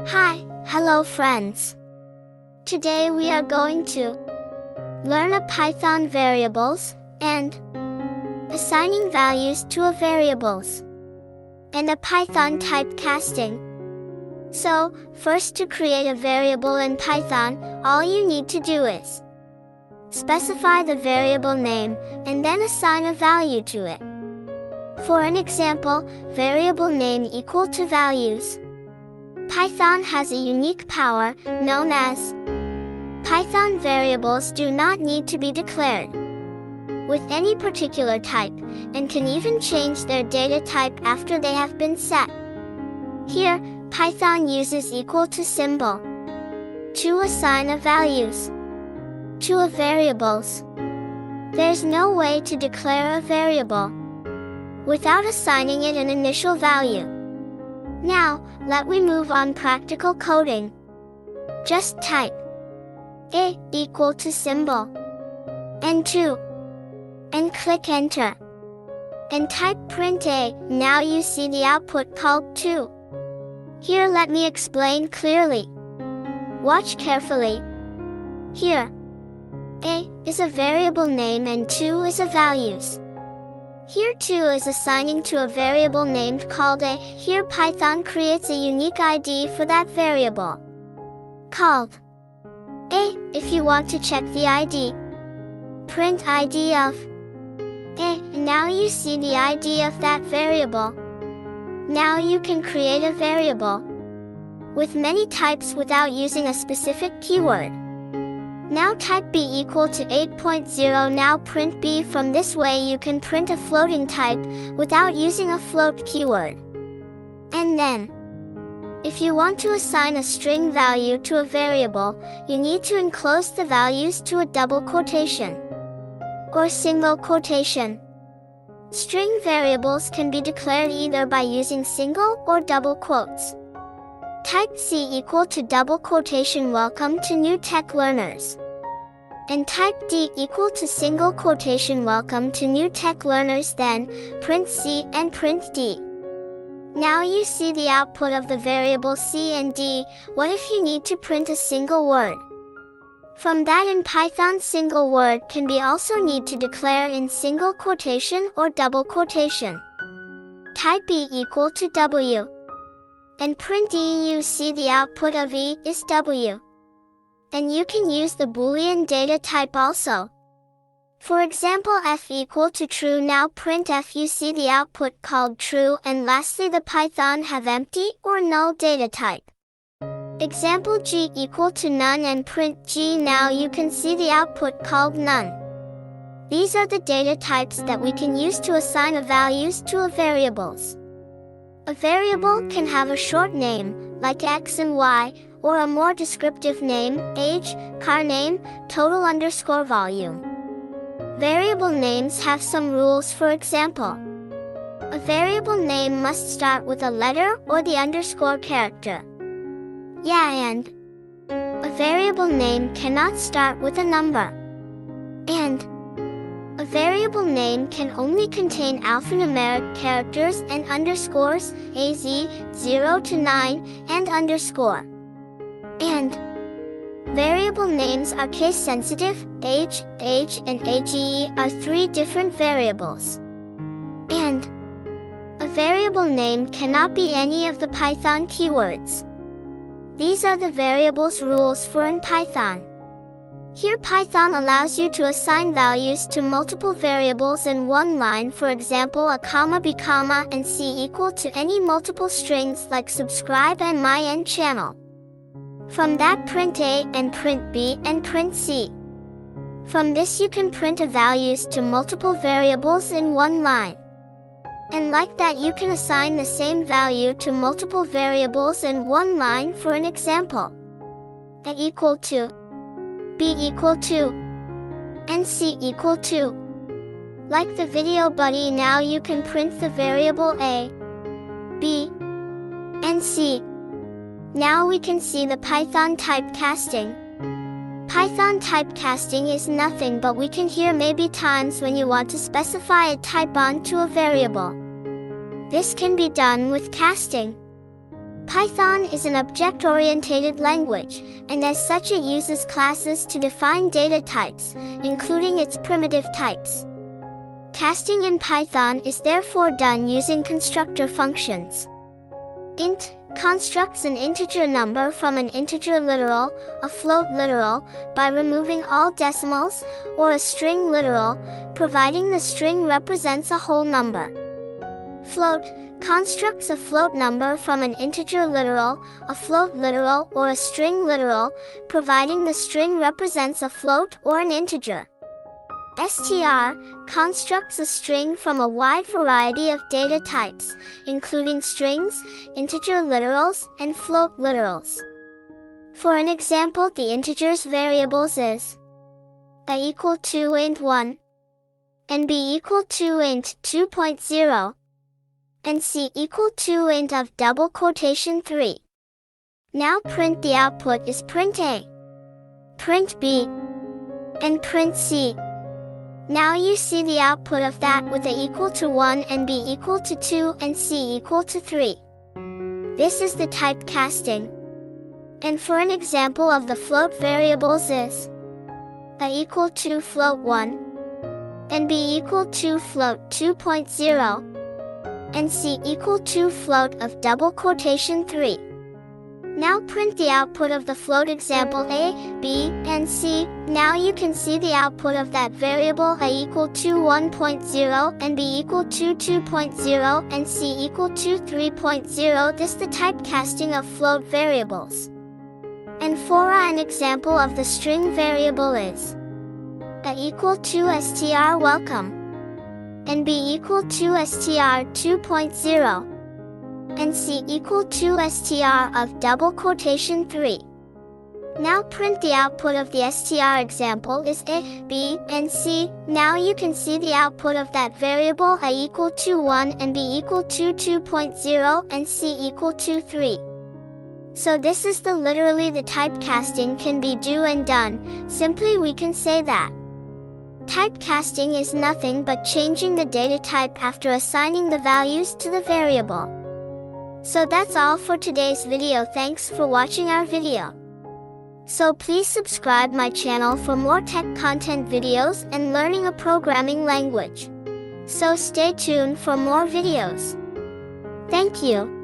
Hello friends. Today we are going to learn a Python variables and assigning values to a variables and a Python typecasting. So, first, to create a variable in Python, all you need to do is specify the variable name and then assign a value to it. For an example, variable name equal to values. Python has a unique power, known as Python variables do not need to be declared with any particular type, and can even change their data type after they have been set. Here, Python uses equal to symbol to assign a values to a variables. There's no way to declare a variable without assigning it an initial value. Now, let me move on practical coding. Just type a equal to symbol and 2 and click enter. And type print a. Now you see the output called 2. Here, let me explain clearly. Watch carefully. Here, a is a variable name and 2 is a values. Here 2 is assigning to a variable named called a. Here Python creates a unique ID for that variable called a. If you want to check the ID, print ID of a. Now you see the ID of that variable. Now you can create a variable with many types without using a specific keyword. Now type b equal to 8.0. Now print b. From this way you can print a floating type without using a float keyword. And then, if you want to assign a string value to a variable, you need to enclose the values to a double quotation or single quotation. String variables can be declared either by using single or double quotes. Type C equal to double quotation welcome to new tech learners. And type D equal to single quotation welcome to new tech learners, then print C and print D. Now you see the output of the variable C and D. What if you need to print a single word? From that, in Python, single word can be also need to declare in single quotation or double quotation. Type E equal to W. And print E. You see the output of E is W. And you can use the Boolean data type also. For example, F equal to true. Now print F. You see the output called true. And lastly, the Python have empty or null data type. Example, G equal to none and print G. Now you can see the output called none. These are the data types that we can use to assign a values to a variables. A variable can have a short name, like X and Y, or a more descriptive name, age, car name, total _ volume. Variable names have some rules. For example, a variable name must start with a letter or the underscore character. And a variable name cannot start with a number. And a variable name can only contain alphanumeric characters and underscores, AZ, 0 to 9, and underscore. And variable names are case sensitive. Age, and AGE are 3 different variables. And a variable name cannot be any of the Python keywords. These are the variables rules for in Python. Here Python allows you to assign values to multiple variables in one line. For example, a comma, b comma, and c equal to any multiple strings like subscribe and my end channel. From that, print A and print B and print C. From this you can print a values to multiple variables in one line. And like that you can assign the same value to multiple variables in one line. For an example, A equal to, B equal to, and C equal to. Like the video buddy, now you can print the variable A, B, and C. Now we can see the Python typecasting. Python typecasting is nothing but we can hear maybe times when you want to specify a type onto a variable. This can be done with casting. Python is an object-oriented language, and as such it uses classes to define data types, including its primitive types. Casting in Python is therefore done using constructor functions. Int constructs an integer number from an integer literal, a float literal, by removing all decimals, or a string literal, providing the string represents a whole number. Float constructs a float number from an integer literal, a float literal, or a string literal, providing the string represents a float or an integer. str constructs a string from a wide variety of data types, including strings, integer literals, and float literals. For an example, the integers variables is a equal to int 1, and b equal to int 2.0, and c equal to int of double quotation 3. Now print the output is print a, print b, and print c. Now you see the output of that with a equal to 1 and b equal to 2 and c equal to 3. This is the type casting. And for an example of the float variables is a equal to float 1, and b equal to float 2.0, and c equal to float of double quotation 3. Now print the output of the float example a, b, and c. Now you can see the output of that variable a equal to 1.0 and b equal to 2.0 and c equal to 3.0. This is the type casting of float variables. And for an example of the string variable is a equal to str welcome, and b equal to str 2.0, and c equal to str of double quotation 3. Now print the output of the str example is a, b, and c. Now you can see the output of that variable a equal to 1 and b equal to 2.0 and c equal to 3. So this is literally the type casting can be do and done. Simply we can say that typecasting is nothing but changing the data type after assigning the values to the variable. So that's all for today's video. Thanks for watching our video. So please subscribe my channel for more tech content videos and learning a programming language. So stay tuned for more videos. Thank you.